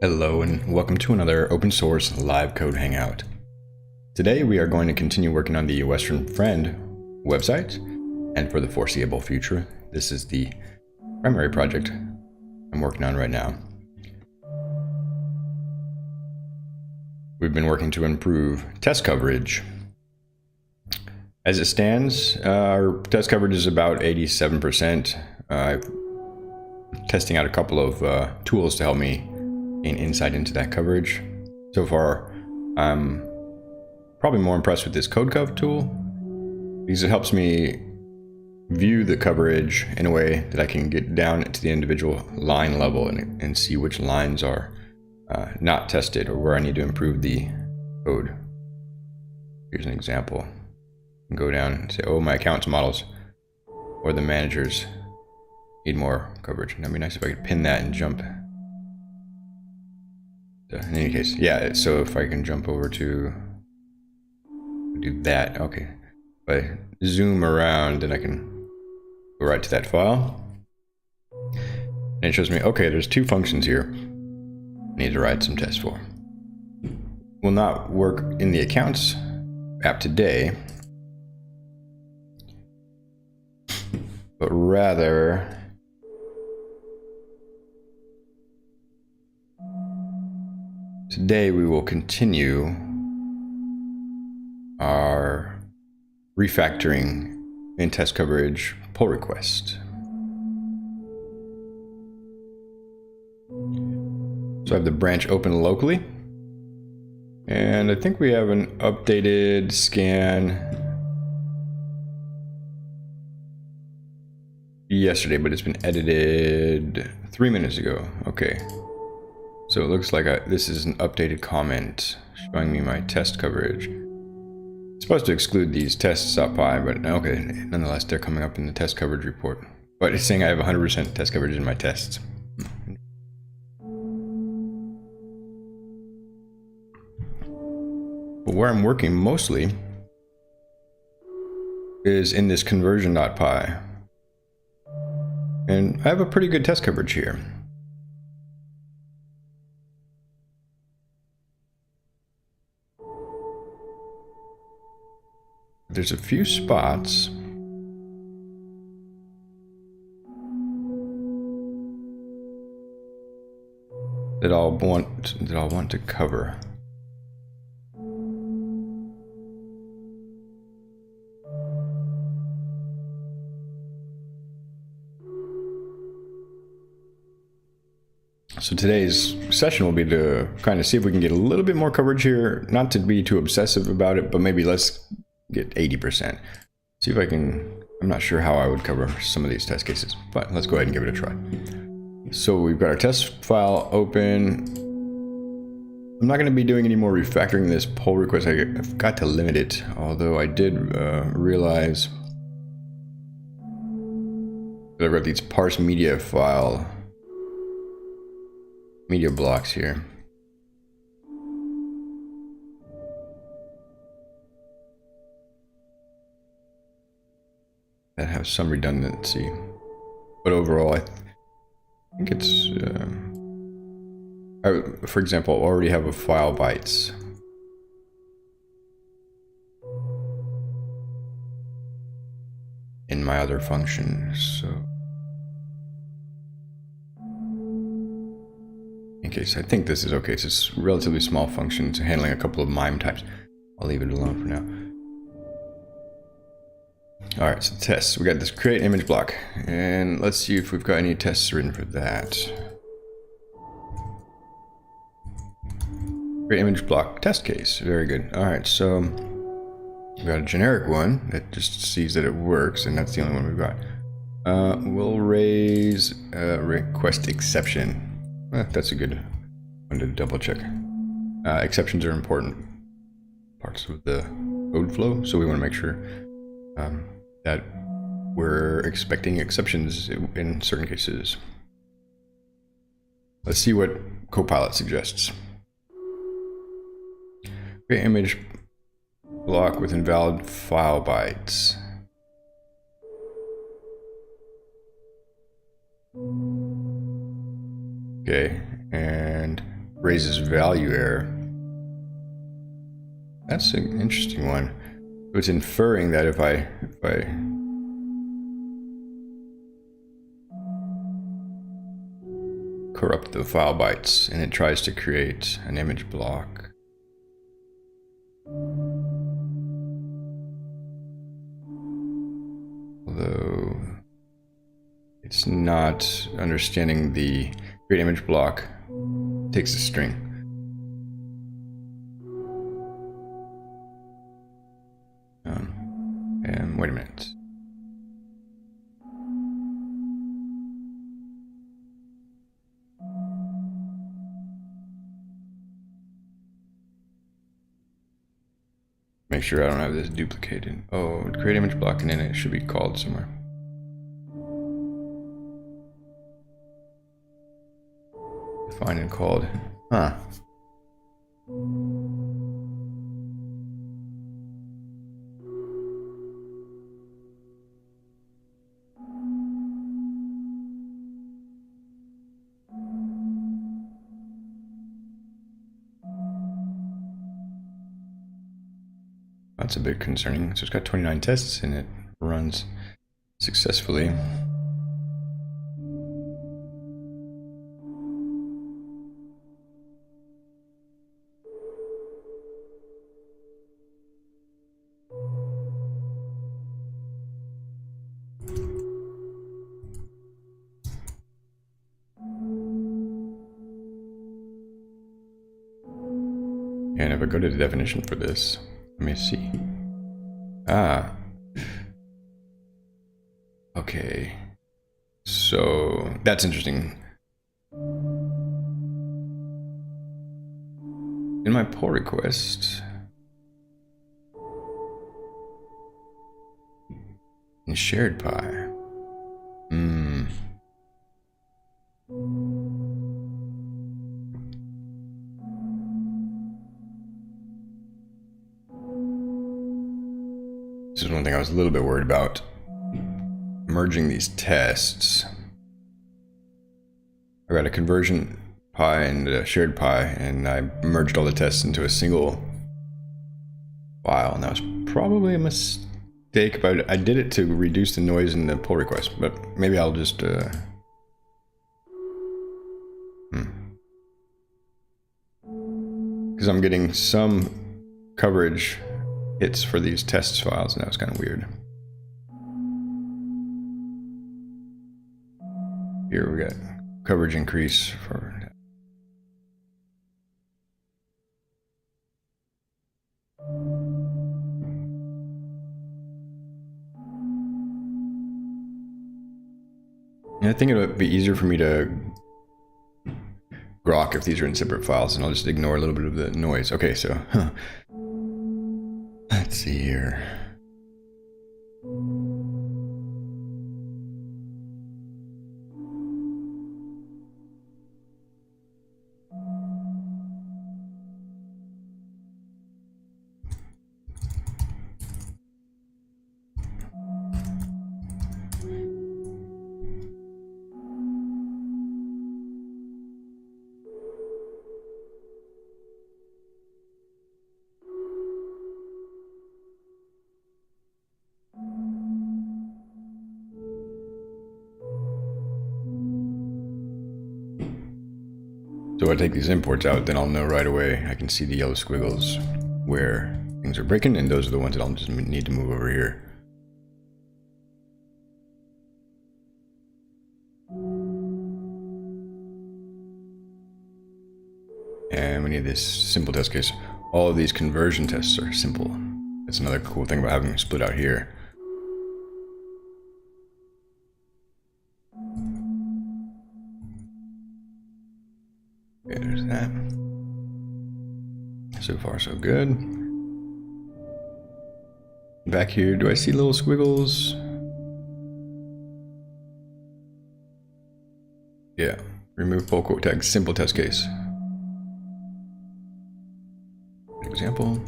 Hello and welcome to another open source live code hangout. Today we are going to continue working on the Western Friend website, and for the foreseeable future, this is the primary project I'm working on right now. We've been working to improve test coverage. As it stands, our test coverage is about 87%. I'm testing out a couple of tools to help me gain insight into that coverage. So far, I'm probably more impressed with this CodeCov tool because it helps me view the coverage in a way that I can get down to the individual line level and see which lines are not tested or where I need to improve the code. Here's an example. I can go down and say, oh, my accounts models or the managers need more coverage. That'd be nice if I could pin that and jump. In any case, yeah, so if I can jump over to do that, okay. If I zoom around, then I can go right to that file. And it shows me, okay, there's two functions here I need to write some tests for. Will not work in the accounts app today, but rather today we will continue our refactoring and test coverage pull request. So I have the branch open locally, and I think we have an updated scan yesterday, but it's been edited 3 minutes ago. Okay. So it looks like this is an updated comment showing me my test coverage. It's supposed to exclude these tests.py, but okay, nonetheless, they're coming up in the test coverage report. But it's saying I have 100% test coverage in my tests. But where I'm working mostly is in this conversion.py. And I have a pretty good test coverage here. There's a few spots that I'll want to cover. So today's session will be to kind of see if we can get a little bit more coverage here, not to be too obsessive about it, but maybe let's get 80%. See if I can, I'm not sure how I would cover some of these test cases, but let's go ahead and give it a try. So we've got our test file open. I'm not going to be doing any more refactoring this pull request. I've got to limit it, although I did realize that I've got these parse media blocks here. That have some redundancy, but overall I think it's for example, I already have a file bytes in my other functions, so in case I think this is okay. It's a relatively small function. It's handling a couple of MIME types. I'll leave it alone for now. All right, so tests. We got this create image block, and let's see if we've got any tests written for that. Create image block test case. Very good. All right, so we've got a generic one that just sees that it works, and that's the only one we've got. We'll raise a request exception. That's a good one to double check. Exceptions are important parts of the code flow, so we want to make sure that we're expecting exceptions in certain cases. Let's see what Copilot suggests. Create image block with invalid file bytes. Okay, and raises value error. That's an interesting one. So it's inferring that if I corrupt the file bytes and it tries to create an image block. Although it's not understanding the create image block, it takes a string. And wait a minute. Make sure I don't have this duplicated. Oh, create image block, and then it should be called somewhere. Defined and called. Huh. That's a bit concerning. So it's got 29 tests and it runs successfully. And if I go to the definition for this, let me see. Ah. Okay. So that's interesting. In my pull request, in shared pie. This is one thing I was a little bit worried about. Merging these tests. I got a conversion pie and a shared pie, and I merged all the tests into a single file, and that was probably a mistake, but I did it to reduce the noise in the pull request, but maybe I'll just because I'm getting some coverage hits for these tests files, and that was kind of weird. Here we got coverage increase for I think it would be easier for me to grok if these are in separate files, and I'll just ignore a little bit of the noise. Okay, so let's see here. So I take these imports out, then I'll know right away. I can see the yellow squiggles where things are breaking, and those are the ones that I'll just need to move over here. And we need this simple test case. All of these conversion tests are simple. That's another cool thing about having them split out here. Okay, there's that. So far, so good. Back here, do I see little squiggles? Yeah. Remove pull quote tag, simple test case. Example.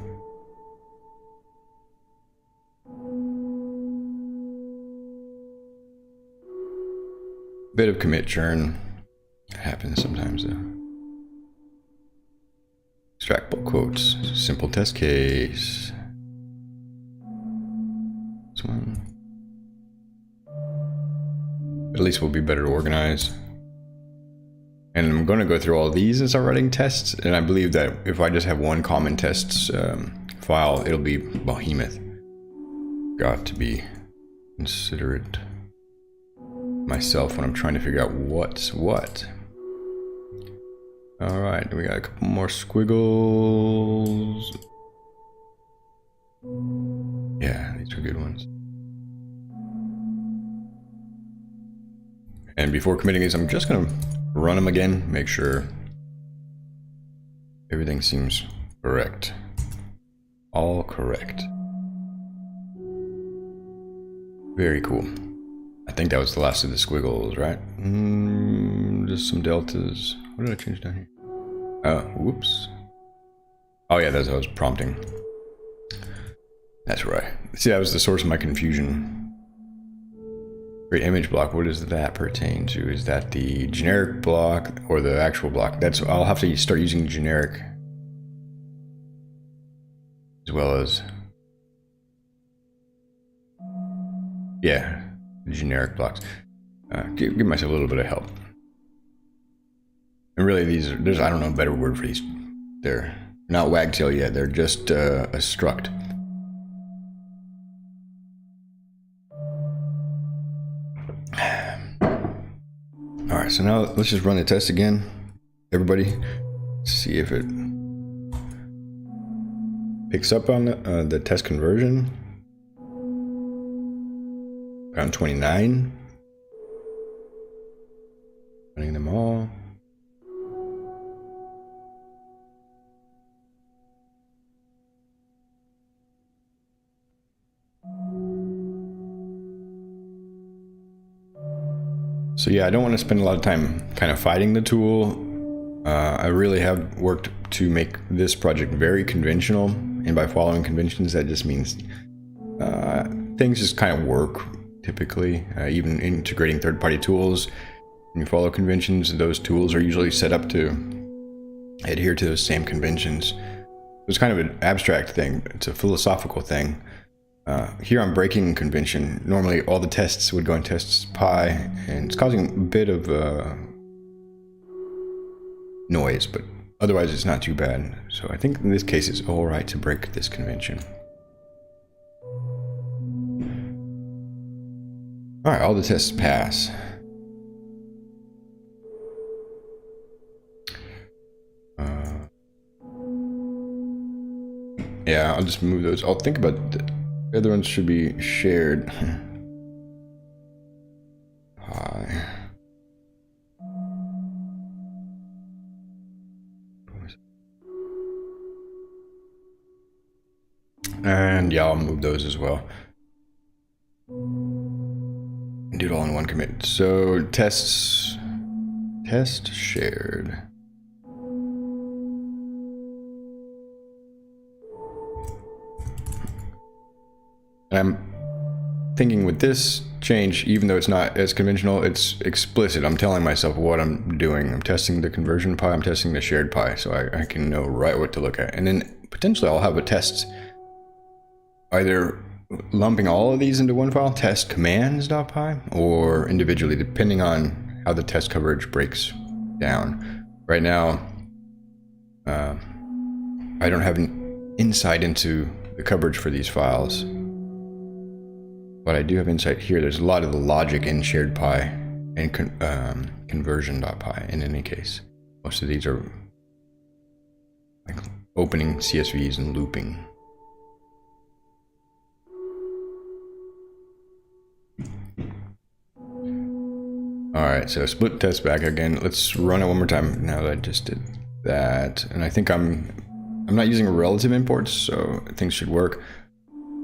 Bit of commit churn. It happens sometimes though. Extract bulk quotes. Simple test case. This one. At least we'll be better organized. And I'm going to go through all these and start writing tests. And I believe that if I just have one common tests file, it'll be behemoth. Got to be considerate myself when I'm trying to figure out what's what. All right, we got a couple more squiggles. Yeah, these are good ones. And before committing these, I'm just gonna run them again, make sure everything seems correct. All correct. Very cool. I think that was the last of the squiggles, right? Just some deltas. What did I change down here? Oh, whoops. Oh yeah, that's what I was prompting. That's right. See, that was the source of my confusion. Create image block, what does that pertain to? Is that the generic block or the actual block? I'll have to start using generic as well as, yeah, generic blocks. Give myself a little bit of help. And really there's, I don't know a better word for these. They're not wagtail yet, they're just a struct. Alright, so now let's just run the test again. Everybody, see if it picks up on the test conversion. Around 29. Running them all. So yeah, I don't want to spend a lot of time kind of fighting the tool. I really have worked to make this project very conventional, and by following conventions, that just means things just kind of work typically. Even integrating third-party tools, when you follow conventions, those tools are usually set up to adhere to those same conventions. It's kind of an abstract thing. It's a philosophical thing. Here I'm breaking convention. Normally all the tests would go in tests pi, and it's causing a bit of noise, but otherwise it's not too bad. So I think in this case it's all right to break this convention. All right, all the tests pass. Yeah, I'll just move those. I'll think about the other ones should be shared. Pi. And yeah, I'll move those as well. And do it all in one commit. So test shared. And I'm thinking with this change, even though it's not as conventional, it's explicit. I'm telling myself what I'm doing. I'm testing the conversion pi, I'm testing the shared pi, so I can know right what to look at. And then potentially I'll have a test either lumping all of these into one file, test commands.py, or individually, depending on how the test coverage breaks down. Right now, I don't have an insight into the coverage for these files. But I do have insight here. There's a lot of the logic in shared pi and conversion.py in any case. Most of these are like opening CSVs and looping. All right, so split test back again. Let's run it one more time now that I just did that. And I think I'm not using relative imports, so things should work.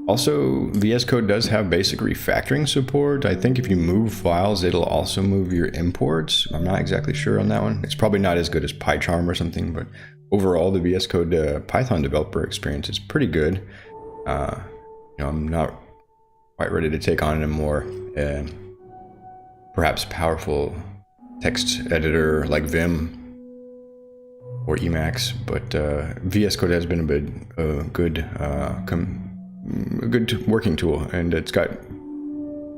Also, VS Code does have basic refactoring support. I think if you move files, it'll also move your imports. I'm not exactly sure on that one. It's probably not as good as PyCharm or something, but overall, the VS Code Python developer experience is pretty good. You know, I'm not quite ready to take on a more perhaps powerful text editor like Vim or Emacs, but VS Code has been a good working tool, and it's got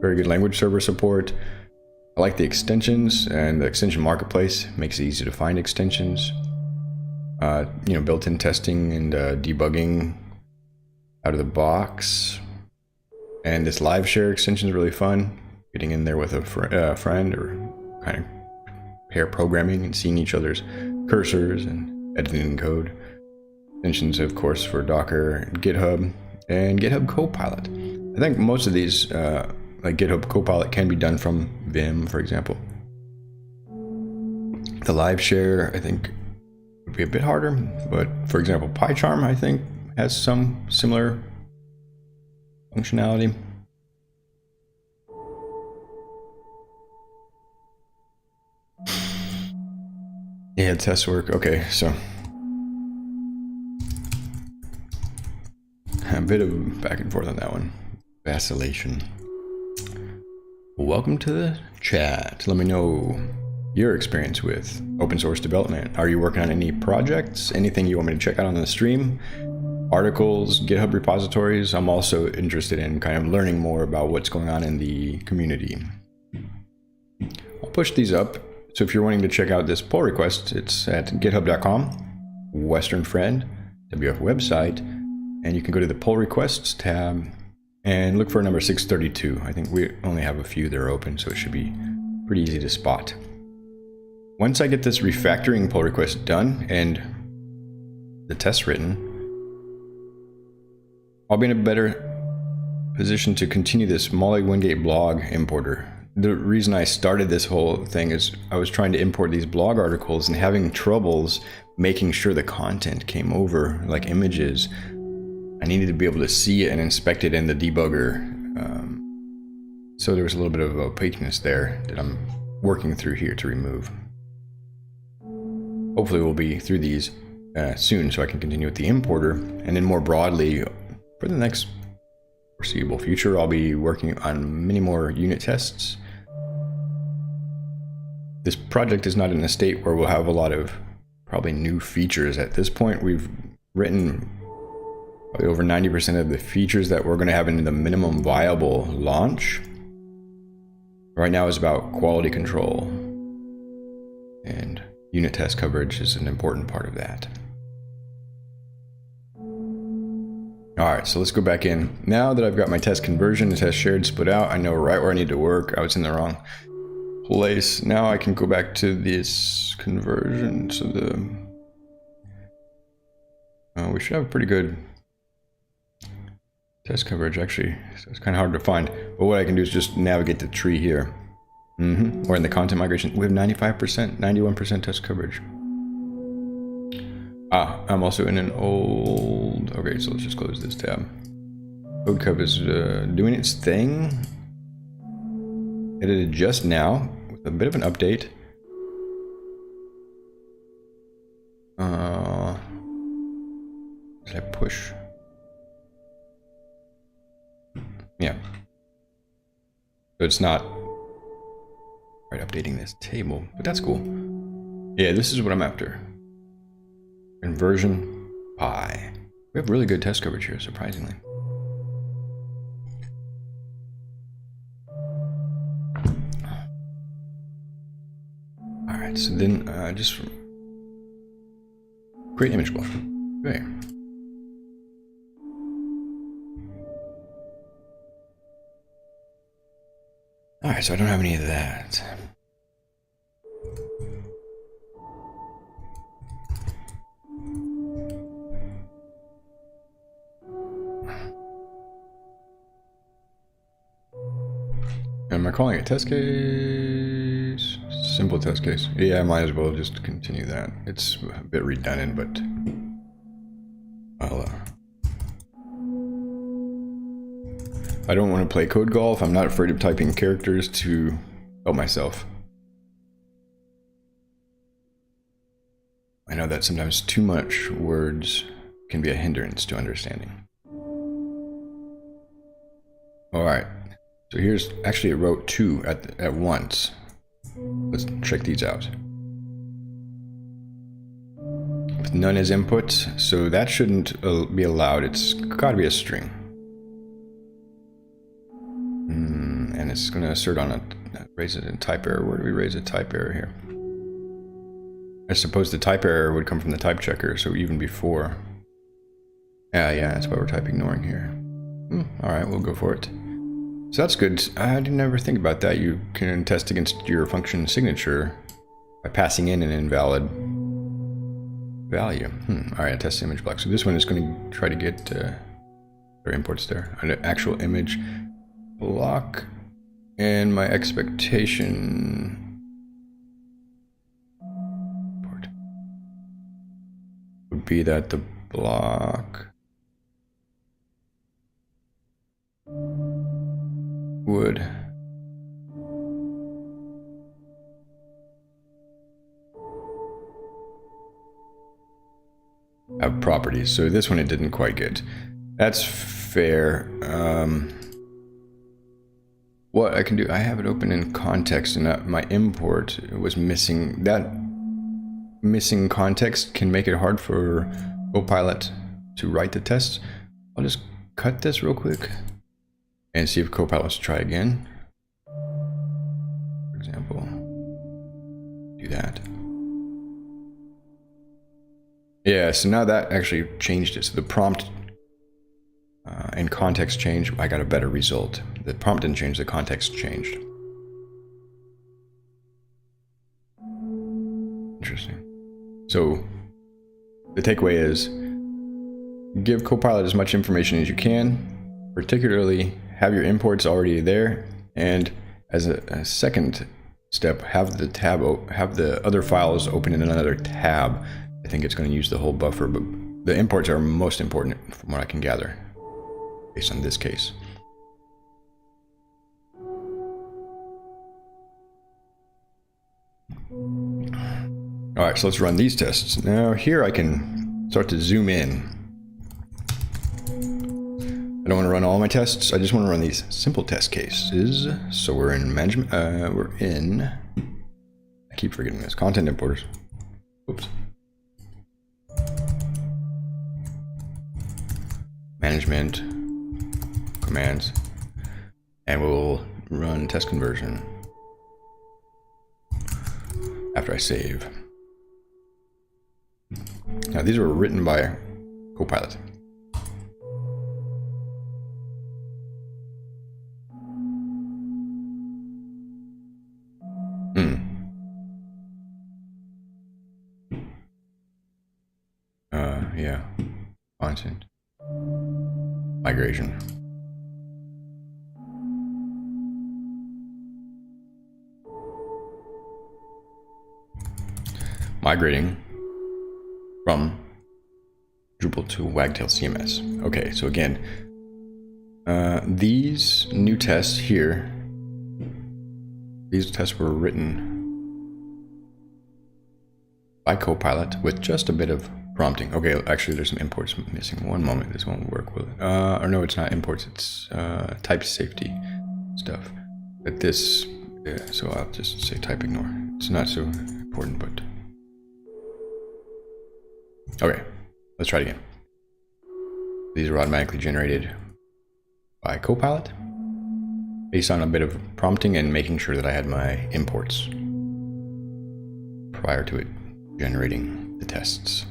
very good language server support. I like the extensions, and the extension marketplace makes it easy to find extensions. Built-in testing and debugging out of the box. And this live share extension is really fun. Getting in there with a friend, or kind of pair programming and seeing each other's cursors and editing code. Extensions, of course, for Docker and GitHub and GitHub Copilot. I think most of these, like GitHub Copilot, can be done from Vim, for example. The live share, I think, would be a bit harder, but for example, PyCharm, I think, has some similar functionality. Yeah, test work. Okay, so a bit of back and forth on that one. Vacillation. Welcome to the chat. Let me know your experience with open source development. Are you working on any projects? Anything you want me to check out on the stream? Articles, GitHub repositories? I'm also interested in kind of learning more about what's going on in the community. I'll push these up. So if you're wanting to check out this pull request, it's at github.com, Western Friend, WF website, and you can go to the pull requests tab and look for number 632. I think we only have a few that are open, so it should be pretty easy to spot. Once I get this refactoring pull request done and the test written, I'll be in a better position to continue this Molly Wingate blog importer. The reason I started this whole thing is I was trying to import these blog articles and having troubles making sure the content came over, like images. I needed to be able to see it and inspect it in the debugger. So there was a little bit of opaqueness there that I'm working through here to remove. Hopefully we'll be through these soon so I can continue with the importer. And then more broadly, for the next foreseeable future, I'll be working on many more unit tests. This project is not in a state where we'll have a lot of probably new features at this point. We've written probably over 90% of the features that we're going to have in the minimum viable launch. Right now is about quality control, and unit test coverage is an important part of that. All right, so let's go back in. Now that I've got my test conversion, the test shared, split out, I know right where I need to work. I was in the wrong place. Now I can go back to this conversion. So we should have a pretty good test coverage, actually. So it's kind of hard to find. But what I can do is just navigate the tree here. Or in the content migration, we have 95%, 91% test coverage. I'm also in an old... Okay, so let's just close this tab. CodeCup is doing its thing. Edited just now with a bit of an update. Did I push? Yeah. So it's not right updating this table, but that's cool. Yeah, this is what I'm after. Conversion pi. We have really good test coverage here, surprisingly. All right, so then just create image block. Okay. All right, so I don't have any of that. Am I calling it test case? Simple test case. Yeah, I might as well just continue that. It's a bit redundant, but I'll I don't want to play code golf. I'm not afraid of typing characters to help myself. I know that sometimes too much words can be a hindrance to understanding. All right. So here's actually it wrote two at once. Let's check these out. with none as input, so that shouldn't be allowed. It's got to be a string. And it's going to assert on a raise it in type error. Where do we raise a type error here? I suppose the type error would come from the type checker, so even before. Yeah, that's why we're type ignoring here. All right, we'll go for it. So that's good. I didn't ever think about that. You can test against your function signature by passing in an invalid value. All right, test image block. So this one is going to try to get our imports there. An actual image block, and my expectation would be that the block would have properties. So this one it didn't quite get. That's fair. What I can do, I have it open in context, and my import was missing. That missing context can make it hard for Copilot to write the tests. I'll just cut this real quick and see if Copilot wants to try again. For example, do that. Yeah, so now that actually changed it. So the prompt and context changed. I got a better result. The prompt didn't change, the context changed. Interesting. So the takeaway is give Copilot as much information as you can, particularly have your imports already there, and as a second step, have the other files open in another tab. I think it's going to use the whole buffer, but the imports are most important from what I can gather based on this case. All right, so let's run these tests. Now here I can start to zoom in. I don't want to run all my tests. I just want to run these simple test cases. So we're in management. I keep forgetting this. Content importers. Oops. Management commands, and we'll run test conversion after I save. Now these were written by Copilot. Yeah, content migration. Migrating from Drupal to Wagtail CMS. Okay, so again, these new tests here, these tests were written by Copilot with just a bit of prompting. Okay, actually there's some imports missing. One moment, this won't work with it. Or no, it's not imports, it's type safety stuff. But this, so I'll just say type ignore. It's not so important, but okay, let's try it again. These are automatically generated by Copilot based on a bit of prompting and making sure that I had my imports prior to it generating the tests.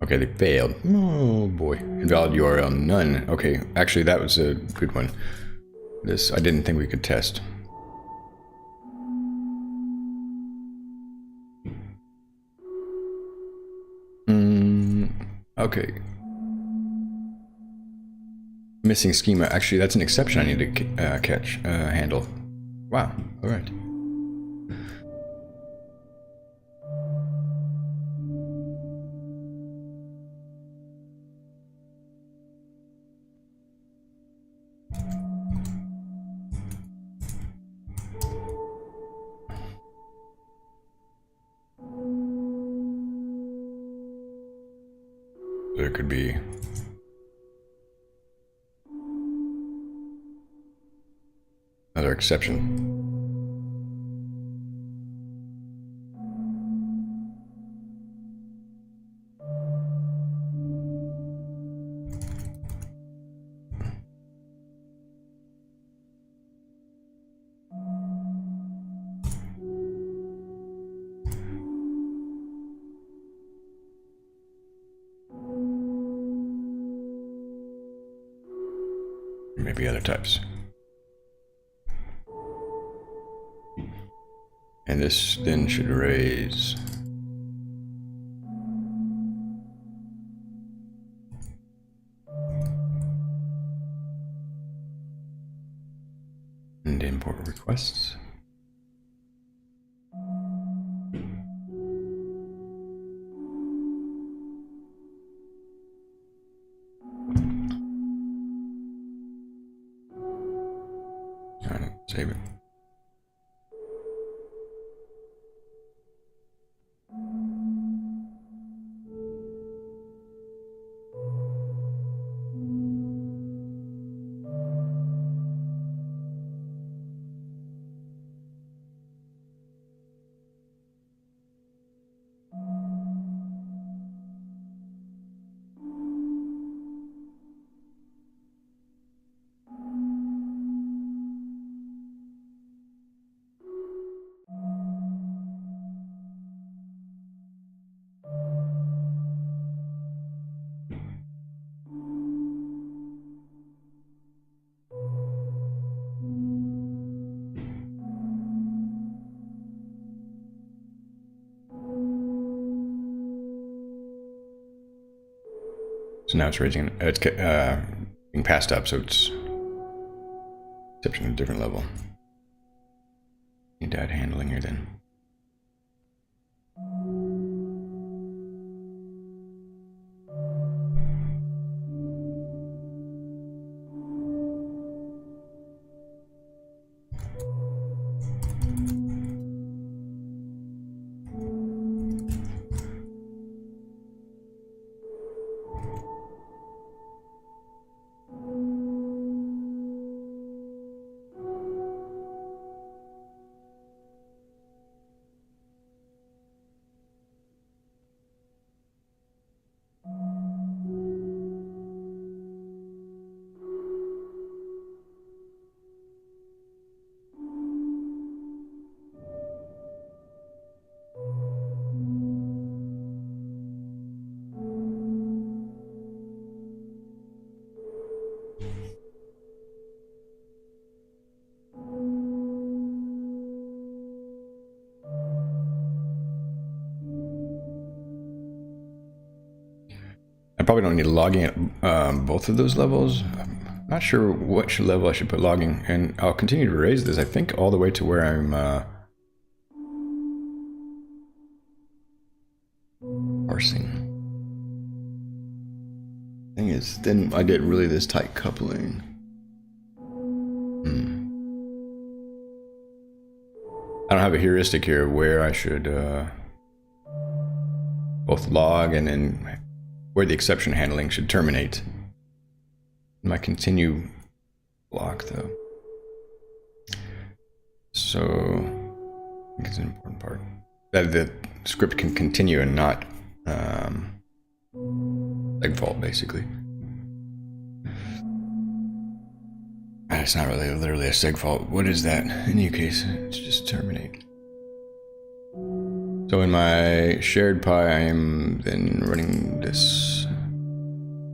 Okay, they failed. Oh boy. Invalid URL, none. Okay, actually that was a good one. This, I didn't think we could test. Okay. Missing schema. Actually, that's an exception I need to handle. Wow, all right. There could be another exception. Maybe other types. And this then should raise and import requests. Save it. So now it's raising, it's being passed up, so it's exception at a different level. Need to add handling here then. I probably don't need logging at both of those levels. I'm not sure which level I should put logging, and I'll continue to raise this, I think, all the way to where I'm parsing. Thing is, then I get really this tight coupling. I don't have a heuristic here of where I should both log and then where the exception handling should terminate. My continue block though. So I think it's an important part that the script can continue and not segfault basically. It's not really literally a segfault. What is that? In any case, it's just terminate. So in my shared Pi, I am then running this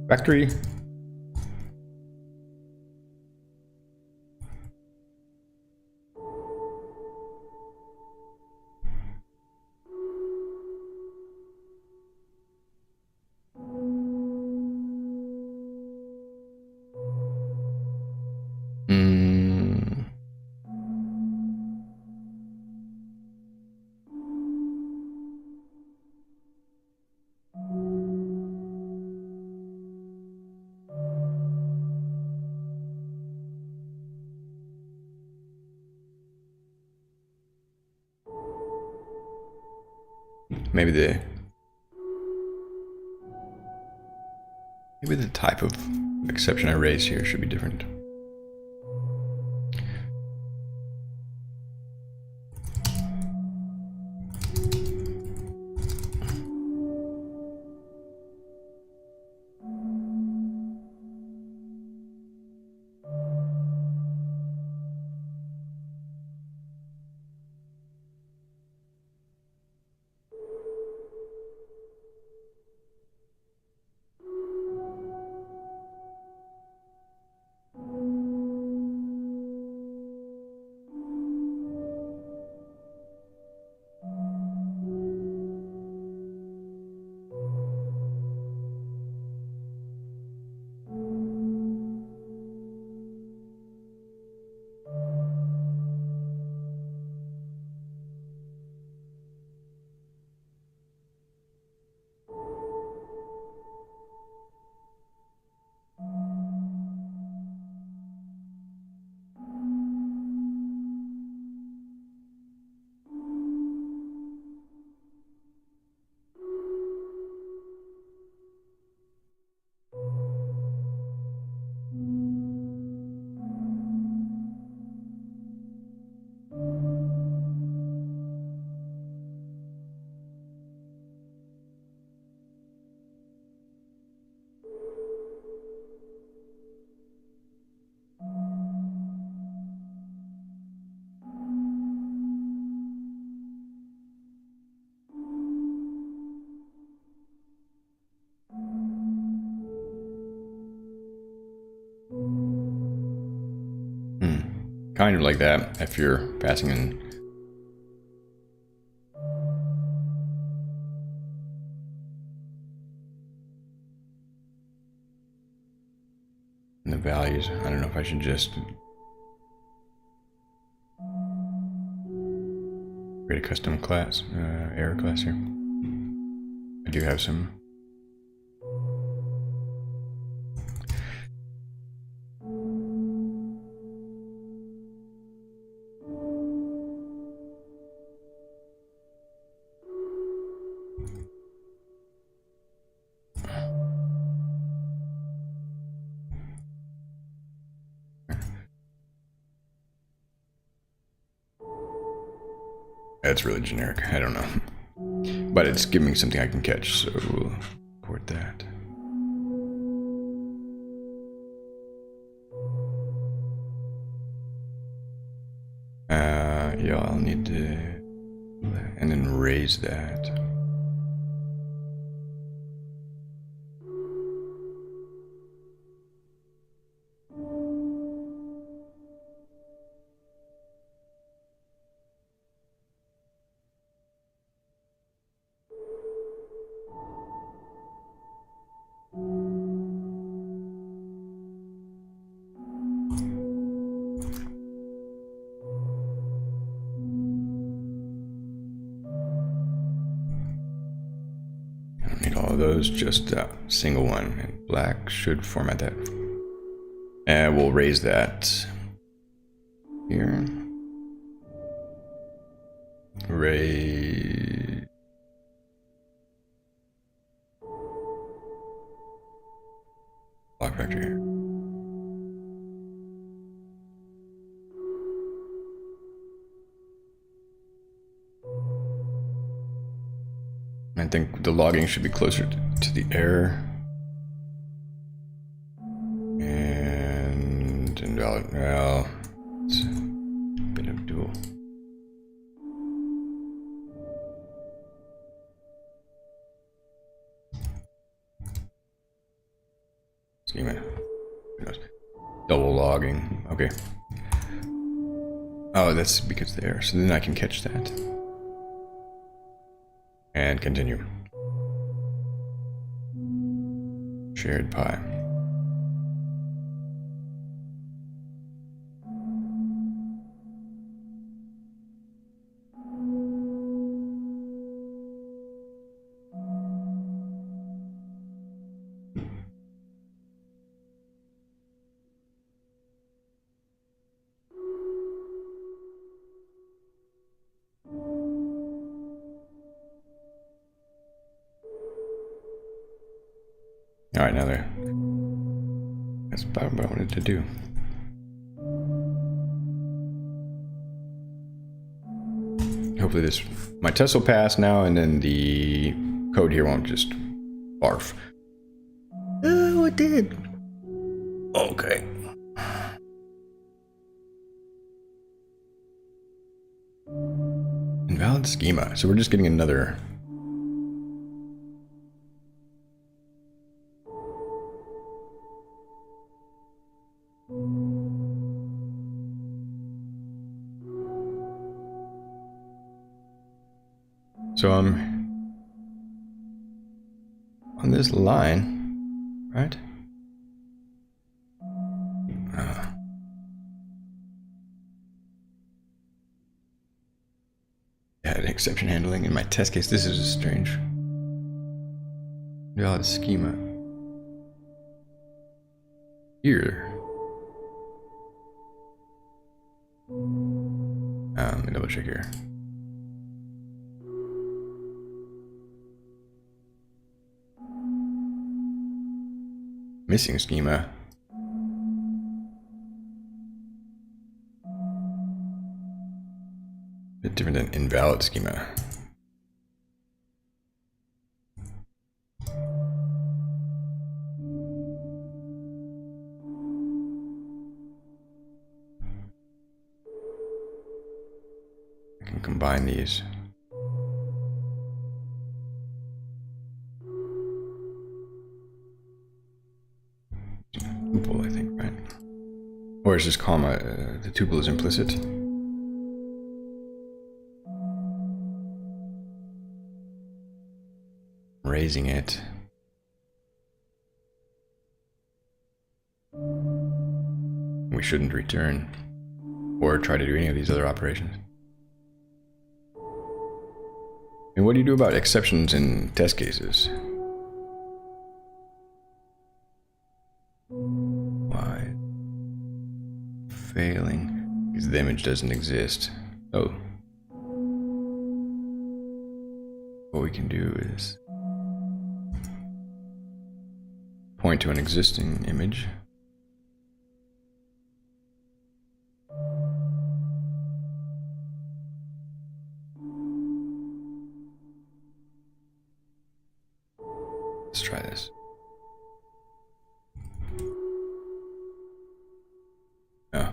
factory. Maybe the type of exception I raise here should be different. kind of like that if you're passing in. The values. I don't know if I should just create a custom class, error class here. I do have some. That's really generic. I don't know. But it's giving me something I can catch, so we'll import that. Yeah, I'll need to, and then raise that. Need all of those, just a single one. And black should format that. And we'll raise that here. Raise. Block vector here. I think the logging should be closer to the error. And invalid. Well, it's a bit of dual. Schema. Double logging. Okay. Oh, that's because of the error. So then I can catch that. And continue. Shared pie. All right, now there. That's about what I wanted to do. Hopefully my test will pass now, and then the code here won't just barf. Oh, it did. Okay. Invalid schema. So we're just getting another. So I'm on this line, right? Had exception handling in my test case. This is strange. Valid schema. Here. Let me double check here. Missing schema. Bit different than invalid schema. I can combine these. I think, right? Or is this comma, the tuple is implicit? Raising it. We shouldn't return or try to do any of these other operations. And what do you do about exceptions in test cases? Why? Failing. Because the image doesn't exist. Oh. What we can do is point to an existing image. Let's try this. Oh.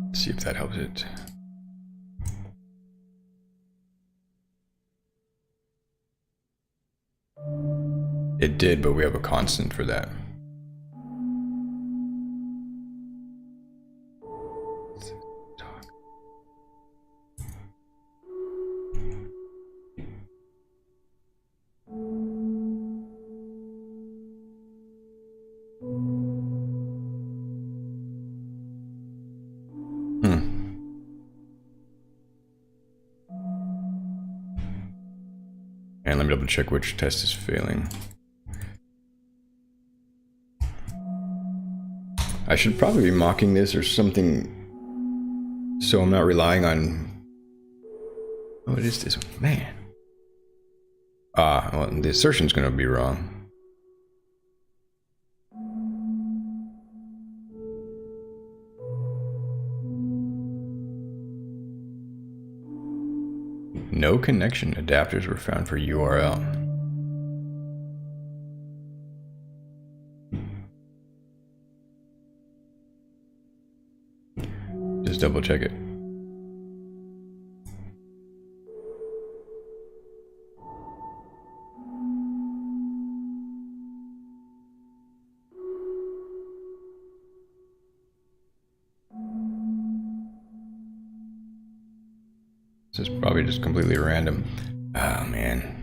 Let's see if that helps it. It did, but we have a constant for that. And let me double check which test is failing. I should probably be mocking this or something so I'm not relying on... Oh, it is this one. Man. Well, the assertion's gonna be wrong. No connection adapters were found for URL. Just double check it. This is probably just completely random. Oh man.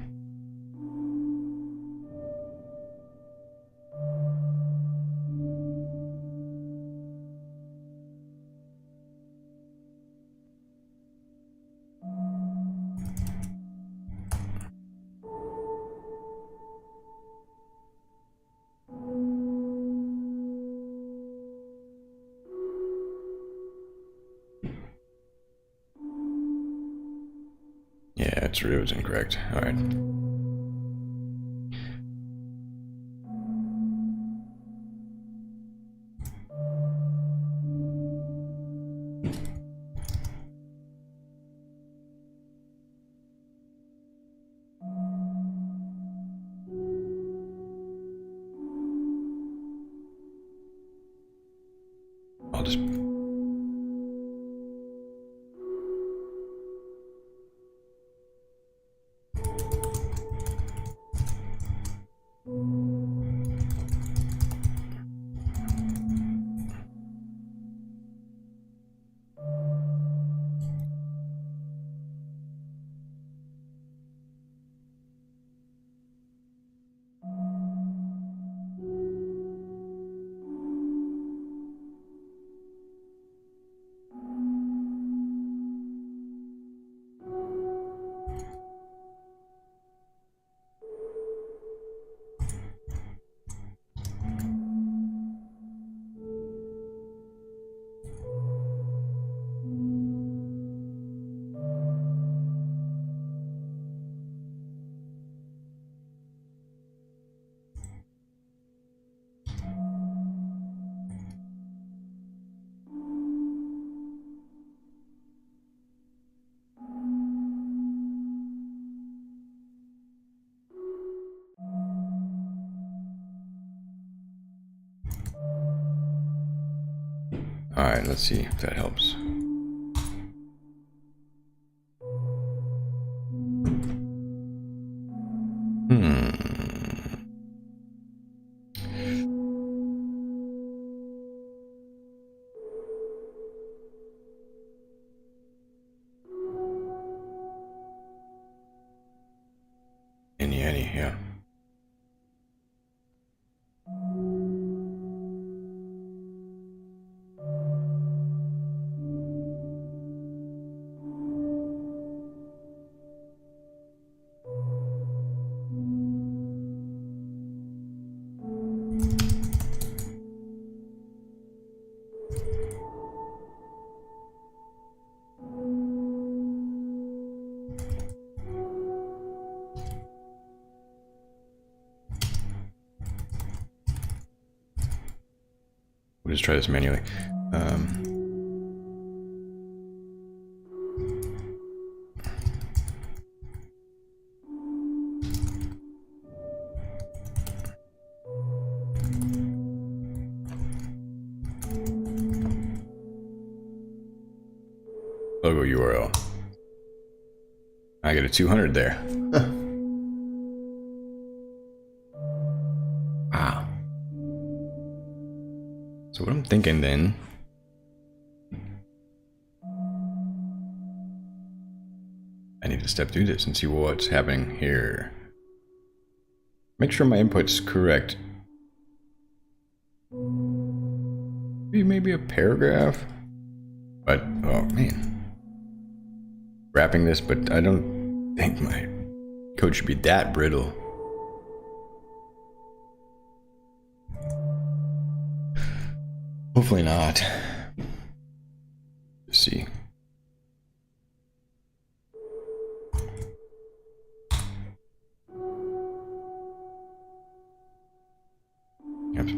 Yeah, it was incorrect. All right. I'll just... All right, let's see if that helps. Any, yeah. We'll just try this manually. Logo URL. I get a 200 there. Wow. So what I'm thinking then, I need to step through this and see what's happening here. Make sure my input's correct. Maybe a paragraph? But, oh man. Wrapping this, but I don't think my code should be that brittle. Hopefully not. Let's see. Yep.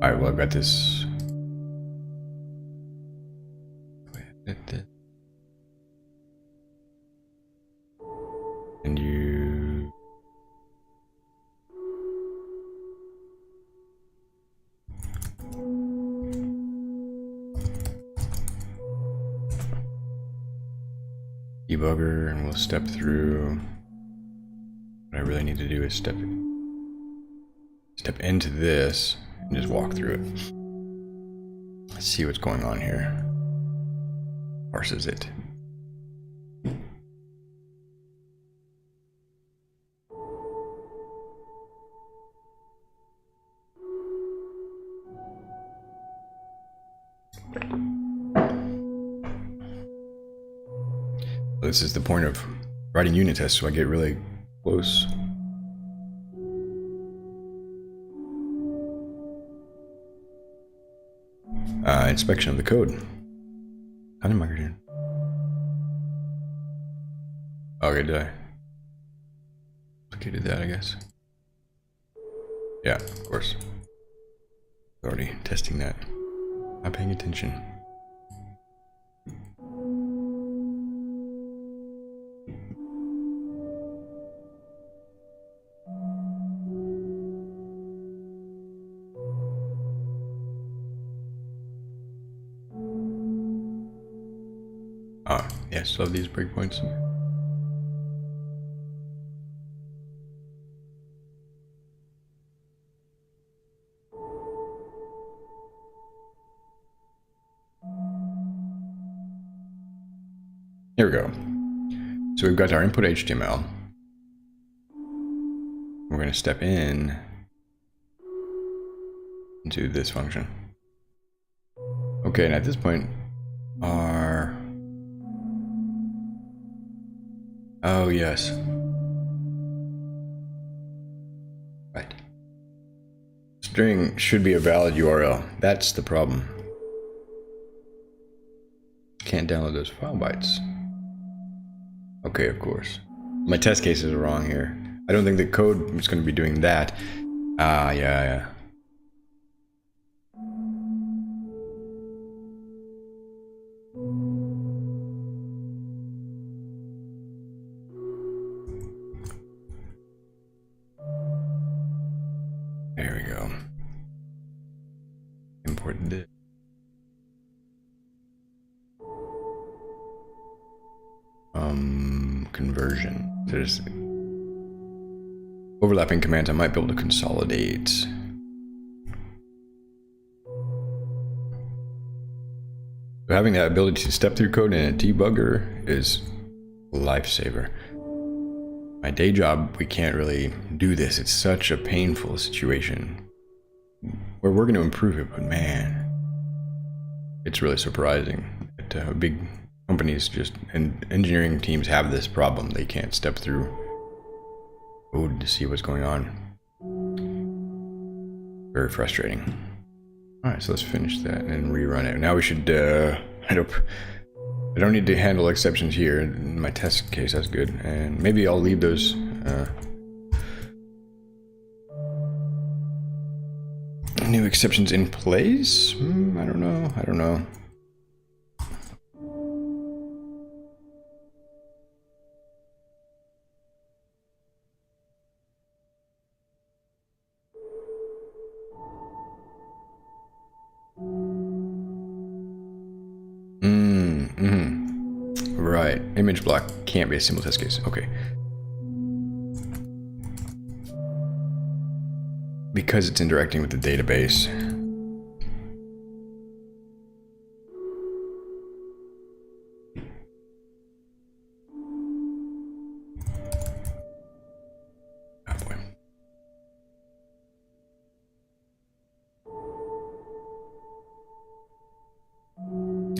Alright, well, I've got this. And you. Debugger, and we'll step through. What I really need to do is step into this and just walk through it. Let's see what's going on here. Parses it. This is the point of writing unit tests, so I get really close. Inspection of the code. How did I migrate in? Okay, did I? Duplicated that, I guess. Yeah, of course. Already testing that. Not paying attention. Yes, love these breakpoints. Here we go. So we've got our input HTML. We're going to step in into this function. Okay, and at this point, our... Oh, yes. Right. String should be a valid URL. That's the problem. Can't download those file bytes. Okay, of course. My test cases are wrong here. I don't think the code is going to be doing that. Yeah. import this. Conversion. There's overlapping commands I might be able to consolidate. So having that ability to step through code in a debugger is a lifesaver. My day job, we can't really do this. It's such a painful situation. We're working to improve it, but man, it's really surprising that big companies and engineering teams have this problem. They can't step through code to see what's going on. Very frustrating. All right, so let's finish that and rerun it. Now we should, I don't need to handle exceptions here. In my test case, that's good. And maybe I'll leave those new exceptions in place? I don't know. Right, image block can't be a simple test case. Okay. Because it's interacting with the database. Oh boy.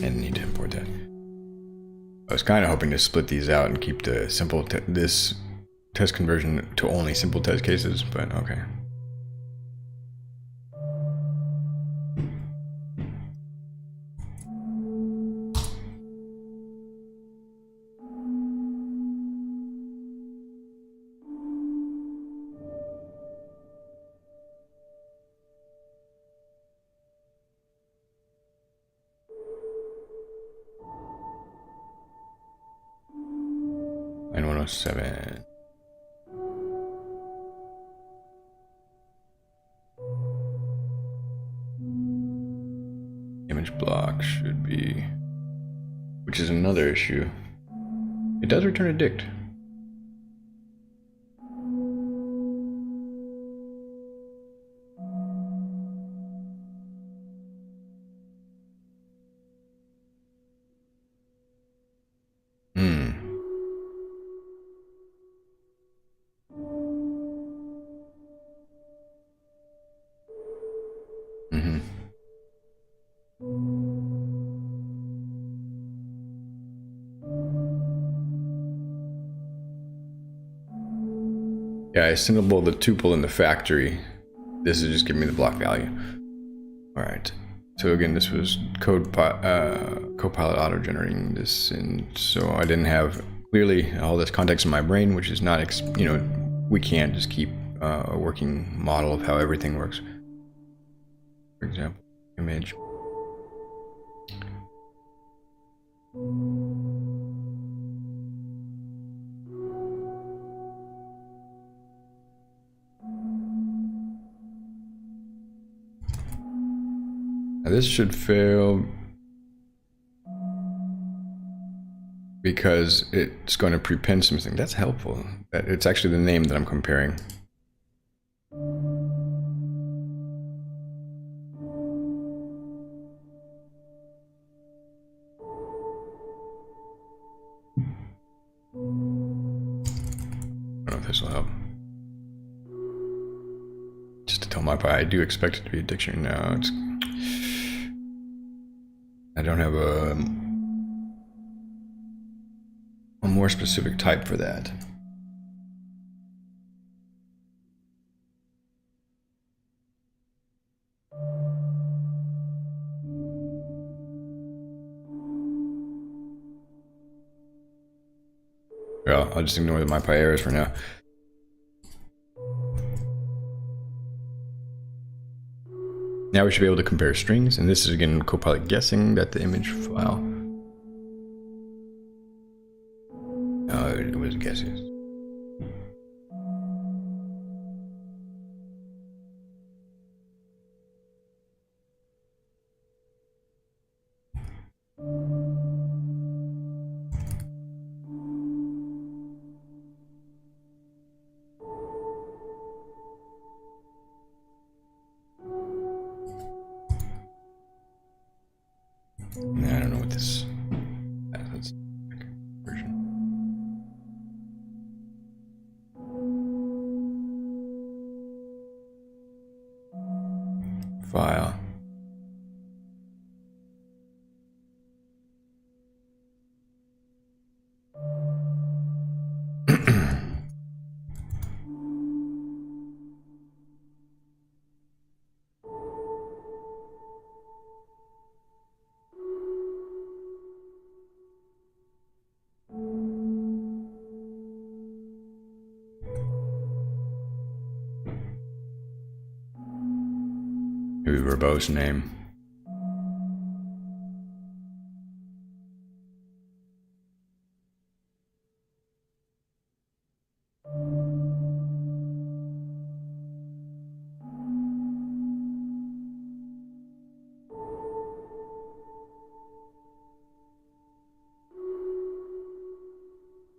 And need to import that. I was kind of hoping to split these out and keep the simple this test conversion to only simple test cases, but okay. And 107. Image block should be, which is another issue. It does return a dict. Yeah, I assembled the tuple in the factory. This is just giving me the block value. All right. So again, this was Copilot auto-generating this, and so I didn't have clearly all this context in my brain, which is not, we can't just keep a working model of how everything works. For example, image. Now this should fail because it's going to prepend something. That's helpful. It's actually the name that I'm comparing. I don't know if this will help. Just to tell my pie, I do expect it to be a dictionary now. I don't have a more specific type for that. Well, I'll just ignore the MyPy errors for now. Now we should be able to compare strings, and this is again Copilot guessing that the image file. No, it was guesses. file. Maybe verbose name.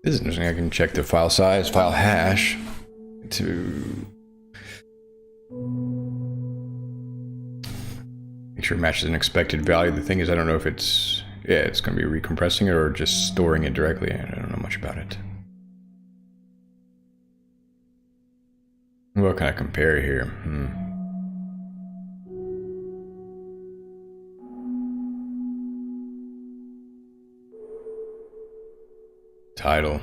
This is interesting. I can check the file size, file hash to make sure it matches an expected value. The thing is, I don't know if it's going to be recompressing it or just storing it directly. I don't know much about it. What can I compare here? Title.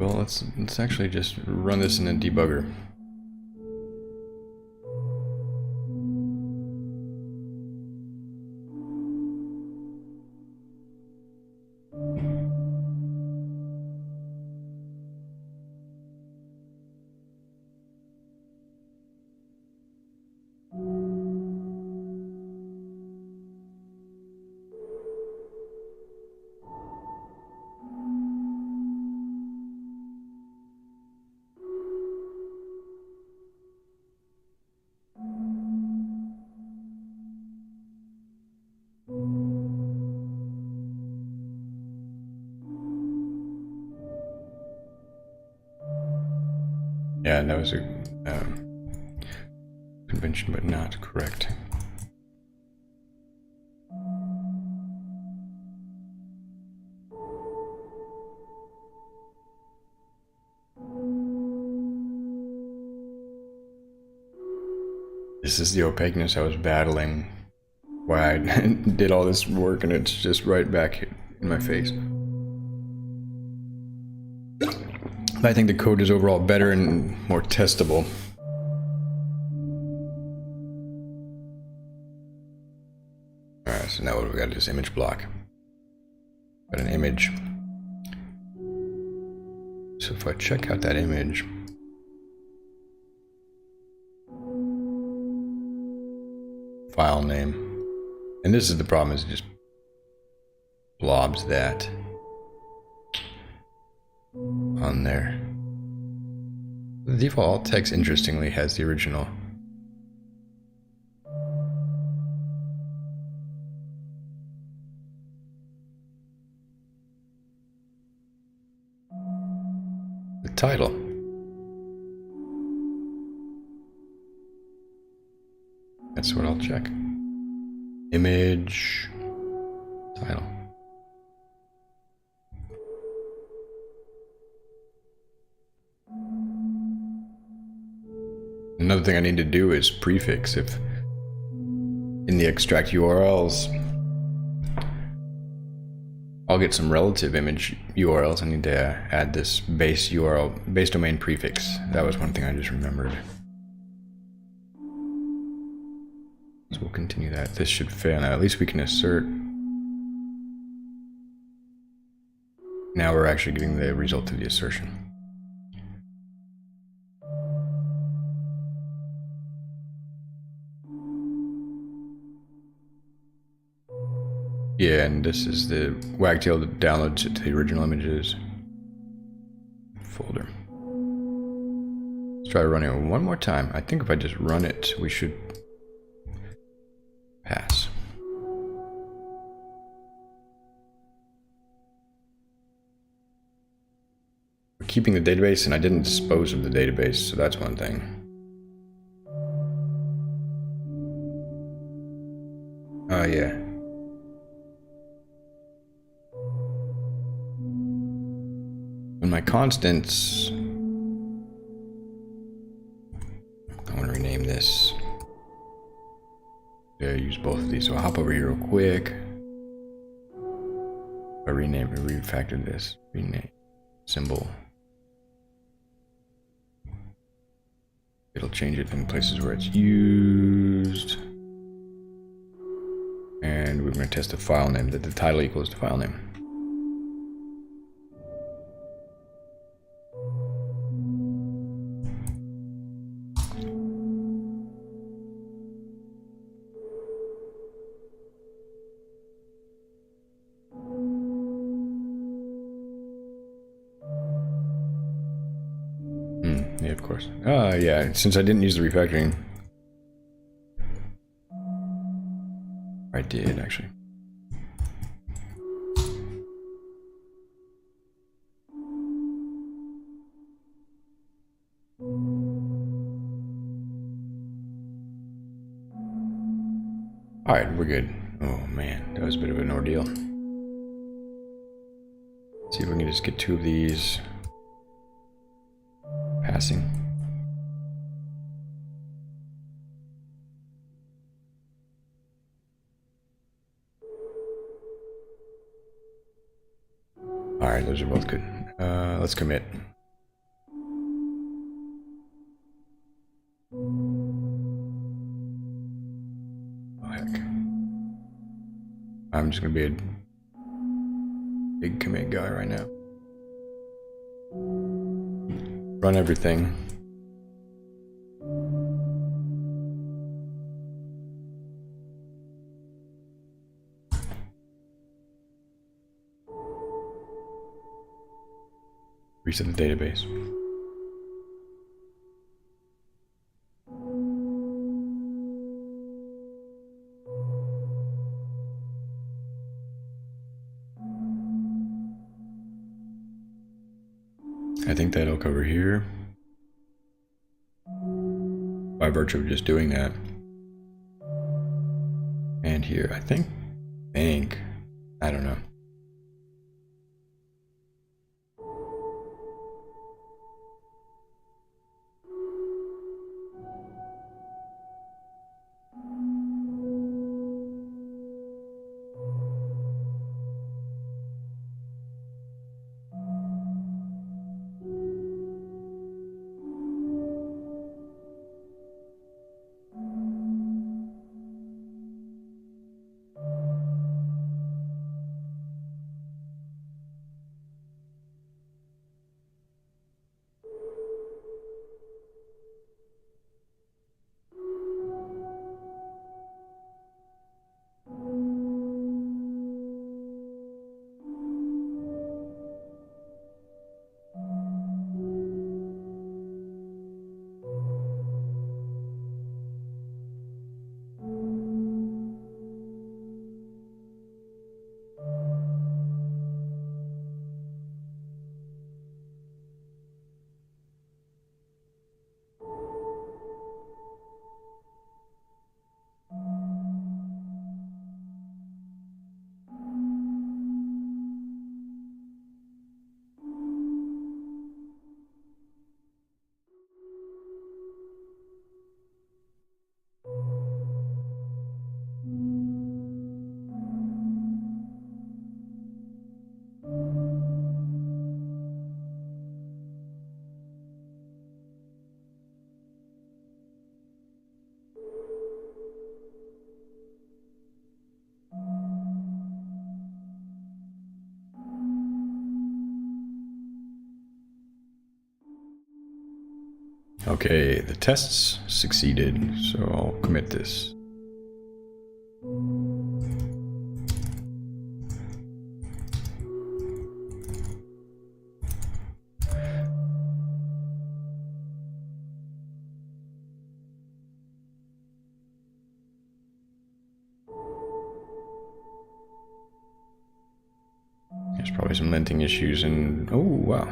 Well, let's actually just run this in a debugger. Yeah, that was a convention, but not correct. This is the opaqueness I was battling. Why I did all this work and it's just right back in my face. I think the code is overall better and more testable. Alright, so now what we got is image block. Got an image. So if I check out that image, file name, and this is the problem, is it just blobs that on there. The default alt text, interestingly, has the original. The title. That's what I'll check. Image, title. Another thing I need to do is prefix. If in the extract URLs, I'll get some relative image URLs. I need to add this base URL, base domain prefix. That was one thing I just remembered. So we'll continue that. This should fail now. At least we can assert. Now we're actually getting the result of the assertion. Yeah, and this is the wagtail that downloads it to the original images folder. Let's try running it one more time. I think if I just run it, we should pass. We're keeping the database, and I didn't dispose of the database, so that's one thing. Oh, yeah. When my constants use both of these. So I'll hop over here real quick. I rename and refactor this. Rename symbol. It'll change it in places where it's used. And we're going to test the file name, that the title equals the file name. Yeah, of course. Yeah, since I didn't use the refactoring. I did, actually. Alright, we're good. Oh man, that was a bit of an ordeal. Let's see if we can just get 2 of these passing. Alright, those are both good. Let's commit. Oh heck. I'm just gonna be a big commit guy right now. Run everything. Reset the database. I think that'll cover here. By virtue of just doing that. And here, I think. I don't know. Okay, the tests succeeded, so I'll commit this. There's probably some linting issues and oh wow.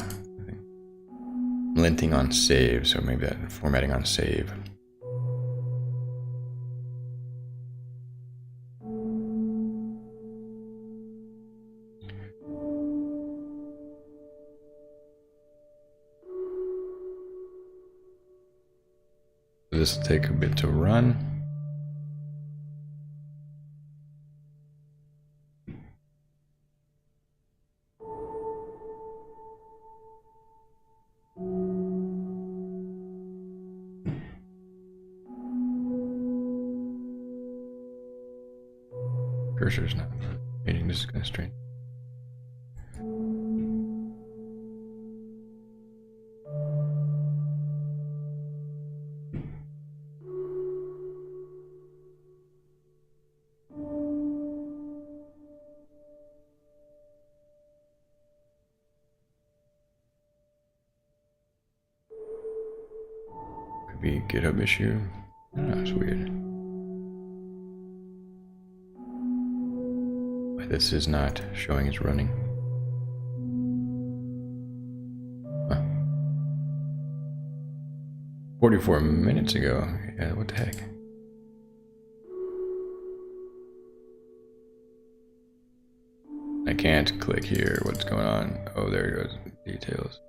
Linting on save, so maybe that formatting on save. This will take a bit to run. cursor's not rotating. This is kind of strange. Could be a GitHub issue. Oh, that's weird. Why this is not showing it's running. Huh. 44 minutes ago. Yeah, what the heck? I can't click here. What's going on? Oh, there it goes. Details.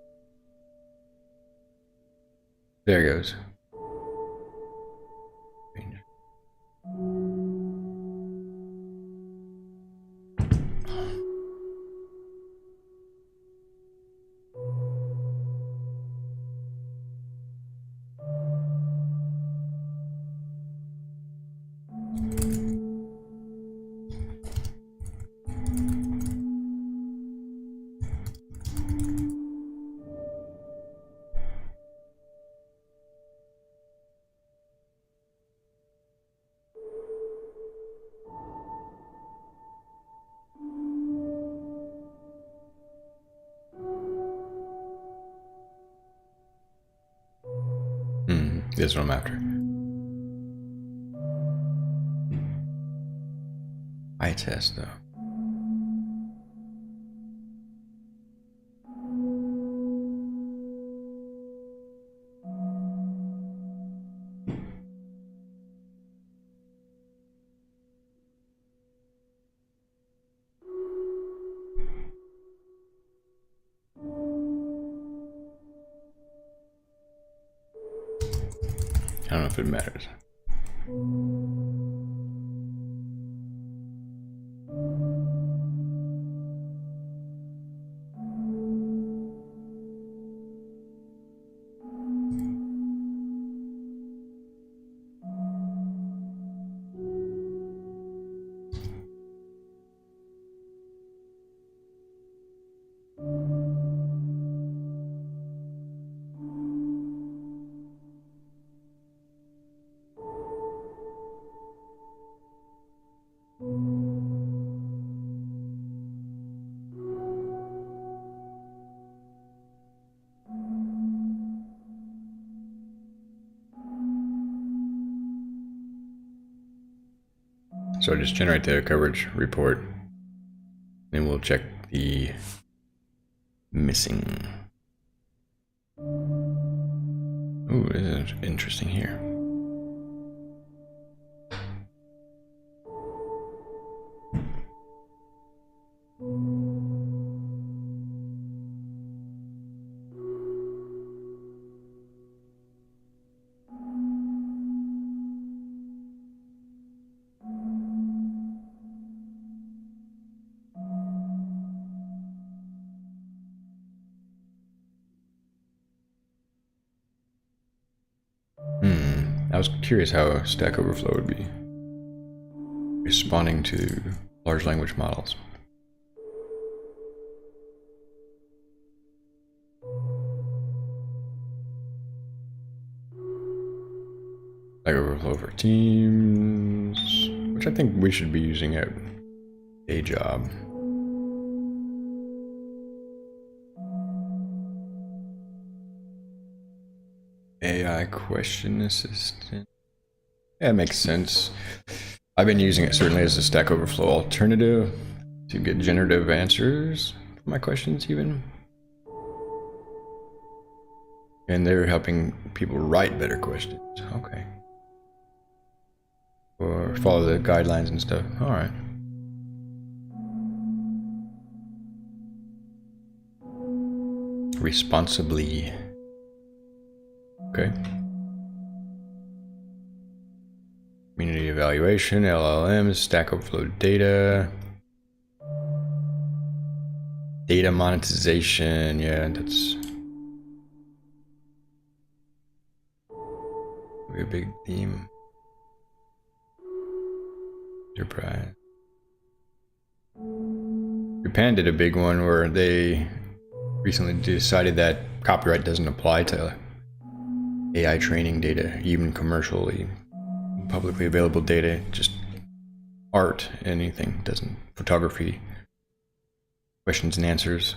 There it goes. This is what I'm after. I test though. I don't know if it matters. So just generate the coverage report, then we'll check the missing. Ooh, this is interesting here. I was curious how Stack Overflow would be responding to large language models. Stack Overflow for Teams, which I think we should be using at a job. AI question assistant. Yeah, it makes sense. I've been using it certainly as a Stack Overflow alternative to get generative answers for my questions even. And they're helping people write better questions. Okay. Or follow the guidelines and stuff. All right. Responsibly. Okay. Community evaluation, LLMs, Stack Overflow data. Data monetization, yeah, that's a big theme. Enterprise. Japan did a big one where they recently decided that copyright doesn't apply to AI training data, even commercially publicly available data, just art, anything, doesn't, photography, questions and answers.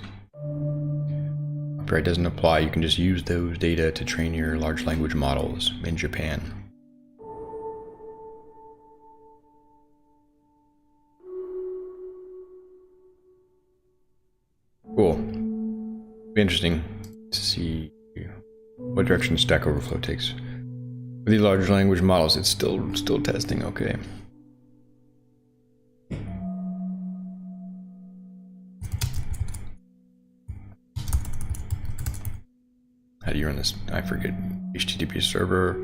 Copyright doesn't apply. You can just use those data to train your large language models in Japan. Cool. Be interesting to see what direction Stack Overflow takes. With these large language models, it's still testing, okay. How do you run this? I forget. HTTP server.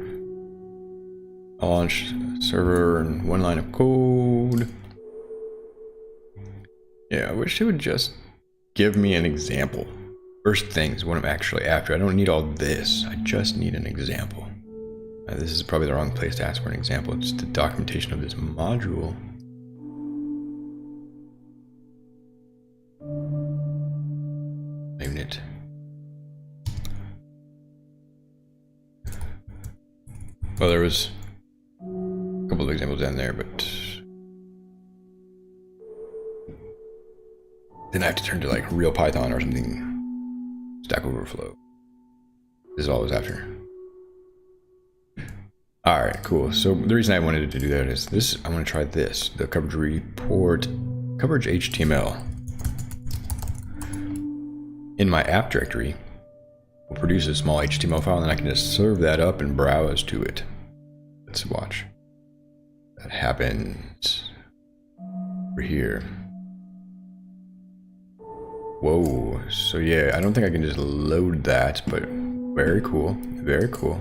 I'll launch server and one line of code. Yeah, I wish it would just give me an example. First thing is what I'm actually after. I don't need all this. I just need an example. This is probably the wrong place to ask for an example. It's the documentation of this module. Unit. Well, there was a couple of examples down there, but then I have to turn to like real Python or something. Stack Overflow. This is all I was after. All right, cool. So the reason I wanted to do that is this. I want to try this, the coverage report, coverage HTML. In my app directory, will produce a small HTML file, and then I can just serve that up and browse to it. Let's watch. That happens over here. Whoa. So yeah, I don't think I can just load that, but very cool. Very cool.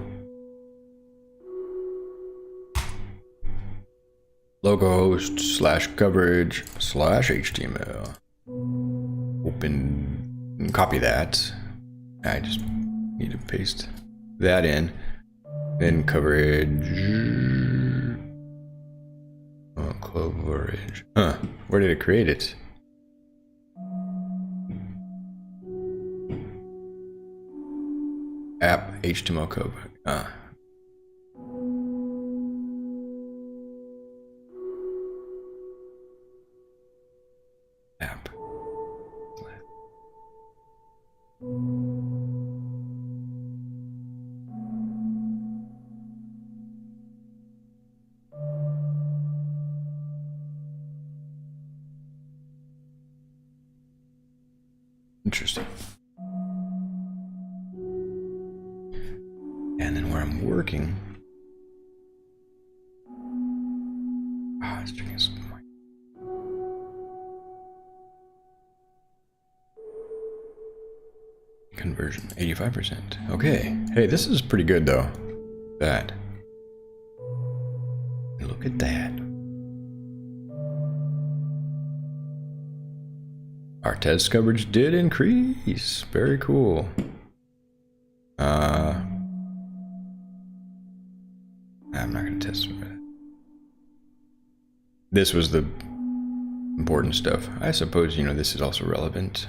Localhost / coverage / HTML. Open and copy that. I just need to paste that in. Then coverage. Oh, coverage. Huh. Where did it create it? App HTML code. App. Interesting. And then where I'm working. It's checking some point. Conversion 85%. Okay. Hey, this is pretty good though. That. Look at that. Our test coverage did increase. Very cool. I'm not going to test it. This was the important stuff. I suppose, you know, this is also relevant.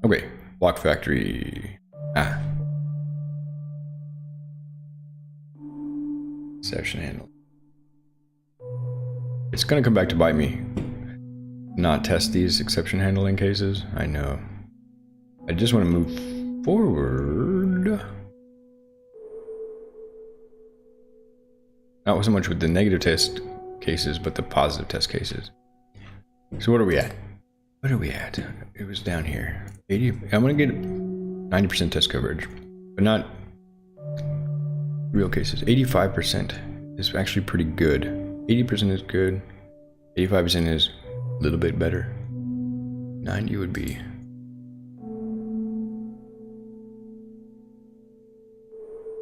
Okay, block factory. Exception handle. It's going to come back to bite me. Not test these exception handling cases. I know. I just want to move forward. Not so much with the negative test cases, but the positive test cases. So what are we at? What are we at? It was down here. 80. I'm going to get 90% test coverage, but not real cases. 85% is actually pretty good. 80% is good. 85% is a little bit better. 90 would be.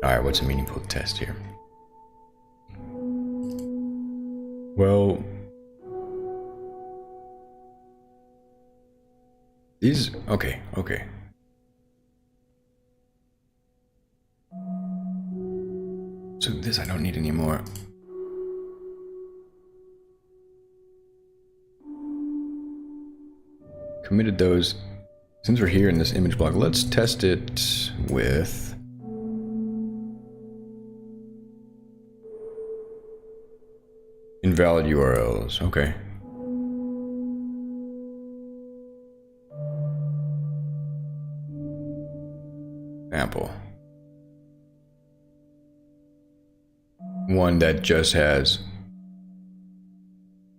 All right, what's a meaningful test here? Well, these, okay. So this I don't need anymore. committed those. Since we're here in this image block, let's test it with invalid URLs. Okay. Example. One that just has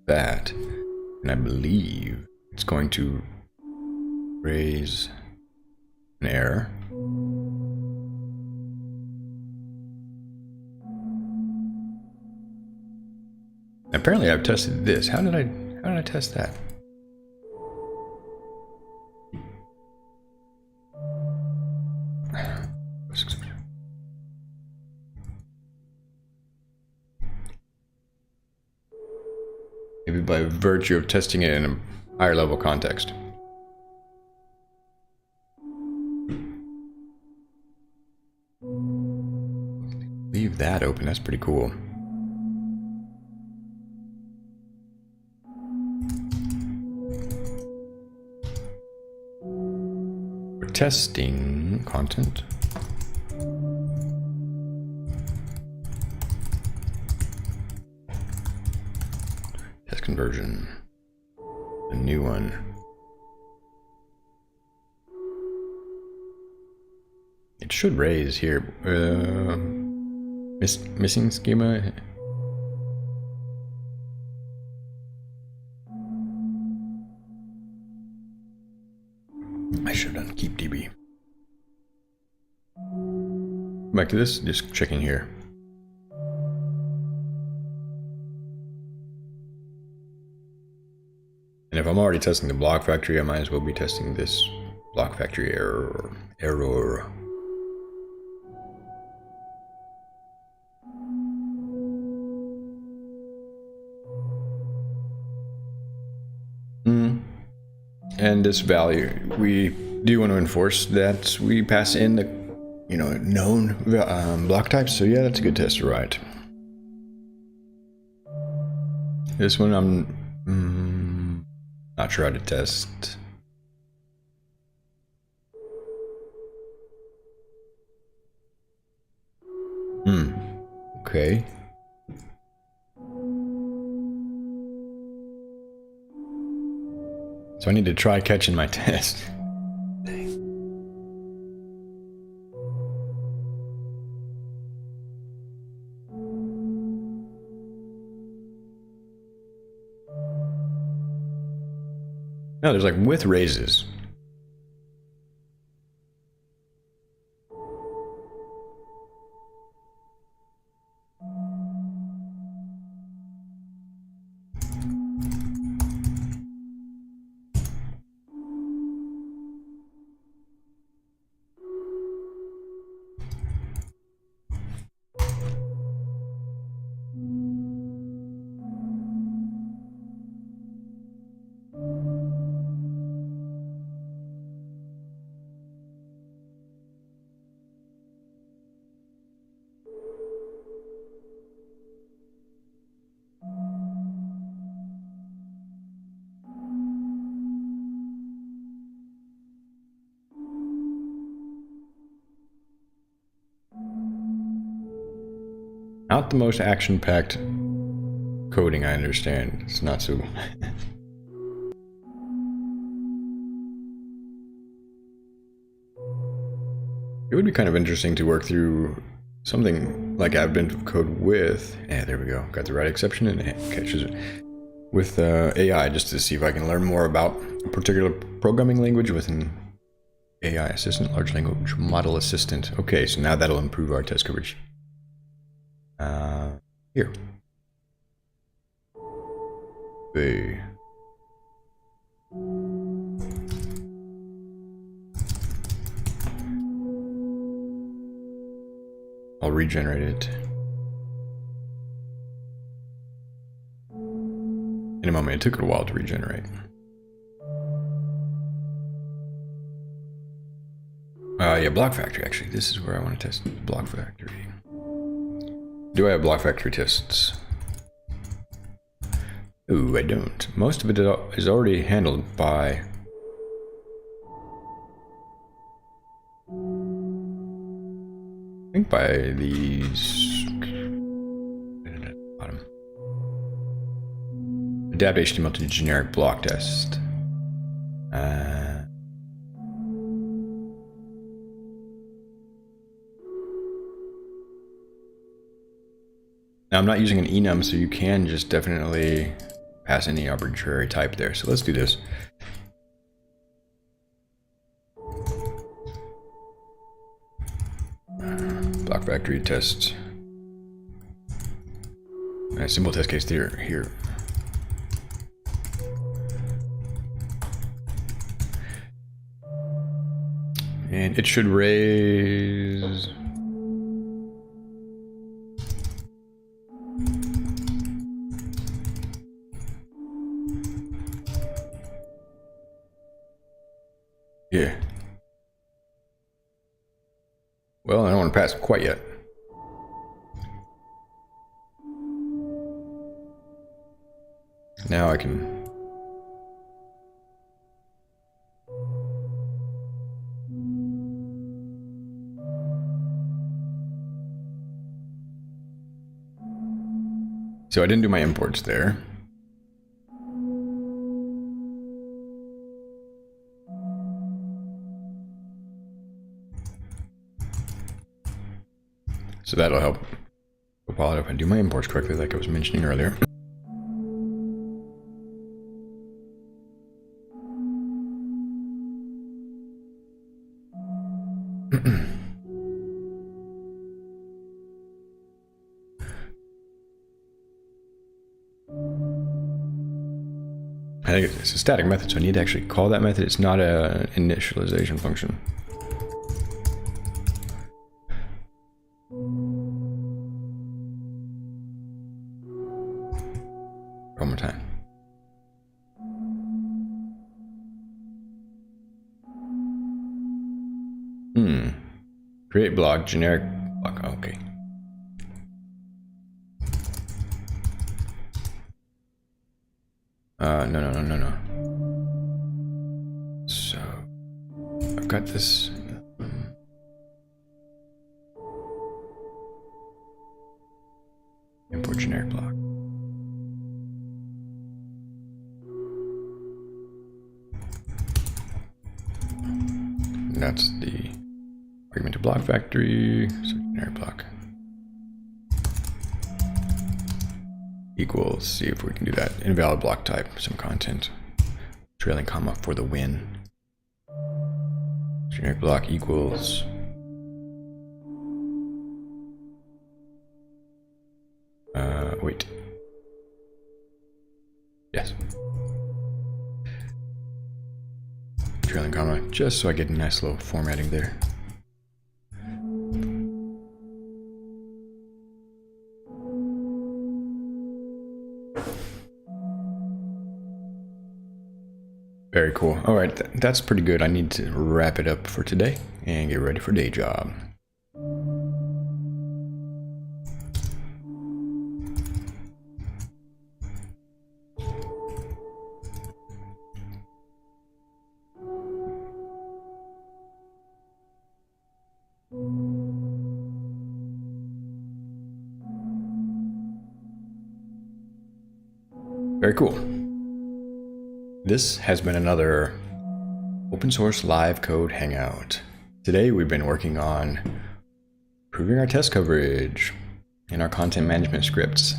that, and I believe it's going to raise an error. Apparently I've tested this. How did I test that? Maybe by virtue of testing it in a higher level context. Leave that open, that's pretty cool. We're testing content. Test conversion. A new one. It should raise here. Missing schema. I should have done keep DB. Back to this, just checking here. And if I'm already testing the block factory, I might as well be testing this block factory error. And this value, we do want to enforce that we pass in the, known block types. So yeah, that's a good test to write. This one I'm not sure how to test. Okay. So I need to try catching my test. Dang. No, there's like with raises. Not the most action-packed coding, I understand. It's not so... It would be kind of interesting to work through something like Advent code with... Yeah, there we go. Got the right exception and it catches it. With AI, just to see if I can learn more about a particular programming language with an AI assistant, large language model assistant. Okay, so now that'll improve our test coverage. Here. Okay. I'll regenerate it. In a moment, it took it a while to regenerate. Yeah, block factory, actually. This is where I want to test block factory. Do I have block factory tests? Ooh, I don't. Most of it is already handled by think by these bottom. Adapt HTML to generic block test. Now I'm not using an enum, so you can just definitely pass any arbitrary type there. So let's do this. Block factory test. Simple test case here. And it should raise. Yeah. Well, I don't want to pass quite yet. Now I can. So I didn't do my imports there. So that'll help Copilot if I do my imports correctly, like I was mentioning earlier. I think it's a static method, so I need to actually call that method. It's not an initialization function. One more time. Create block, generic block. Okay. No. So I've got this. Import generic block. And that's the argument to block factory. So generic block equals, see if we can do that. Invalid block type, some content. Trailing comma for the win. Generic block equals. Wait. Yes. Trailing comma, just so I get a nice little formatting there. Very cool. All right, that's pretty good. I need to wrap it up for today and get ready for day job. Very cool. This has been another open source live code hangout. Today we've been working on improving our test coverage in our content management scripts.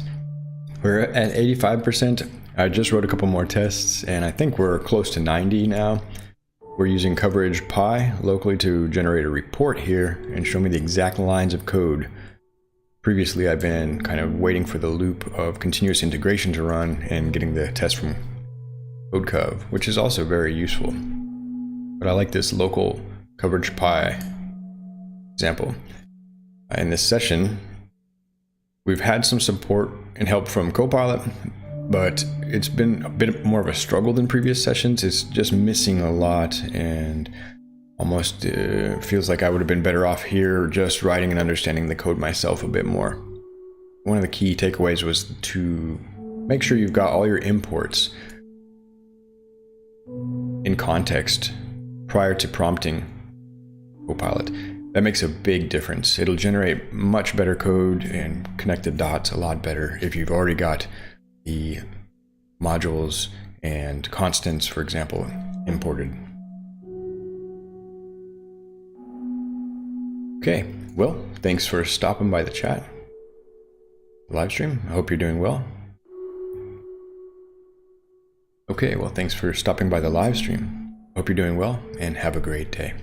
We're at 85%. I just wrote a couple more tests and I think we're close to 90 now. We're using coverage pi locally to generate a report here and show me the exact lines of code. Previously I've been kind of waiting for the loop of continuous integration to run and getting the test from CodeCov, which is also very useful. But I like this local coverage pi example. In this session, we've had some support and help from Copilot, but it's been a bit more of a struggle than previous sessions. It's just missing a lot and almost feels like I would have been better off here just writing and understanding the code myself a bit more. One of the key takeaways was to make sure you've got all your imports in context prior to prompting Copilot. That makes a big difference. It'll generate much better code and connect the dots a lot better if you've already got the modules and constants, for example, imported. Okay, well, thanks for stopping by the chat, live stream. I hope you're doing well. Okay, well, thanks for stopping by the live stream. Hope you're doing well and have a great day.